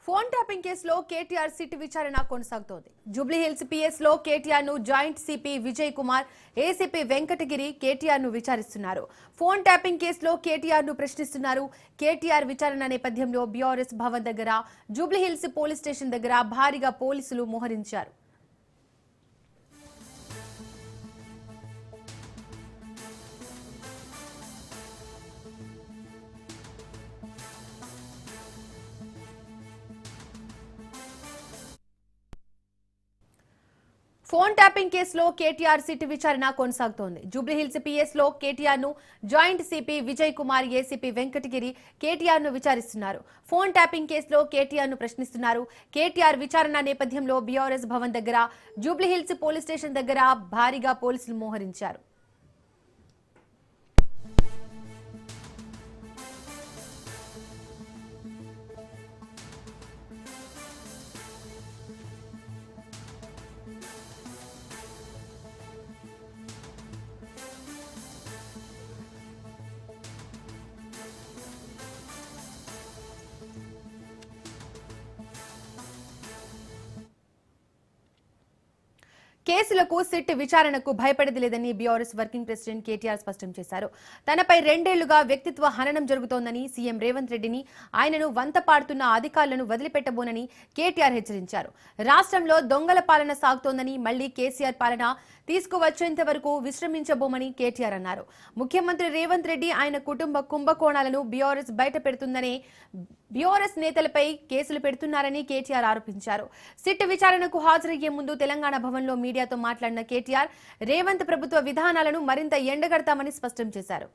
Phone tapping కేసులో KTR SIT విచారణ కొనసాగుతోంది. జూబ్లీహిల్స్ పిఎస్ లో కేటీఆర్ ను joint CP Vijay Kumar, ACP Venkatagiri KTR ను విచారిస్తున్నారు. ఫోన్ ట్యాపింగ్ కేసులో కేటీఆర్ ను ప్రశ్నిస్తున్నారు. కేటీఆర్ విచారణ నేపథ్యంలో బీఆర్ఎస్ భవన్ దగ్గర, జూబ్లీహిల్స్ పోలీస్ స్టేషన్ దగ్గర భారీగా పోలీసులు మోహరించారు. ఫోన్ ట్యాపింగ్ కేసులో కేటీఆర్ సిట్ విచారణ కొనసాగుతోంది. జూబ్లీహిల్స్ పిఎస్ లో కేటీఆర్ ను joint CP Vijay Kumar, ACP Venkatagiri KTR ను విచారిస్తున్నారు. ఫోన్ ట్యాపింగ్ కేసులో కేటీఆర్ ను ప్రశ్నిస్తున్నారు. కేటీఆర్ విచారణ నేపథ్యంలో బీఆర్ఎస్ భవన్ దగ్గర, జూబ్లీహిల్స్ పోలీస్ స్టేషన్ దగ్గర భారీగా పోలీసులు మోహరించారు. కేసులకు సిట్ విచారణకు భయపడేది లేదని బీఆర్ఎస్ వర్కింగ్ ప్రెసిడెంట్ కేటీఆర్ స్పష్టం చేశారు. తనపై 2 ఏళ్లుగా వ్యక్తిత్వ హననం జరుగుతోందని, సీఎం రేవంత్ రెడ్డిని, ఆయనను వంతపాడుతున్న అధికారులను వదిలిపెట్టబోనని కేటీఆర్ హెచ్చరించారు. రాష్ట్రంలో దొంగల పాలన సాగుతోందని, మళ్లీ కేసీఆర్ పాలన తీసుకువచ్చేంత వరకు విశ్రమించబోమని కేటీఆర్ అన్నారు. ముఖ్యమంత్రి రేవంత్ రెడ్డి, ఆయన కుటుంబ కుంభకోణాలను బీఆర్ఎస్ బయట పెడుతుందనే బీఆర్ఎస్ నేతలపై కేసులు పెడుతున్నారని కేటీఆర్ ఆరోపించారు. సిట్ విచారణకు హాజరయ్యే ముందు తెలంగాణ భవన్లో మీడియాతో మాట్లాడిన కేటీఆర్, రేవంత్ ప్రభుత్వ విధానాలను మరింత ఎండగడతామని స్పష్టం చేశారు.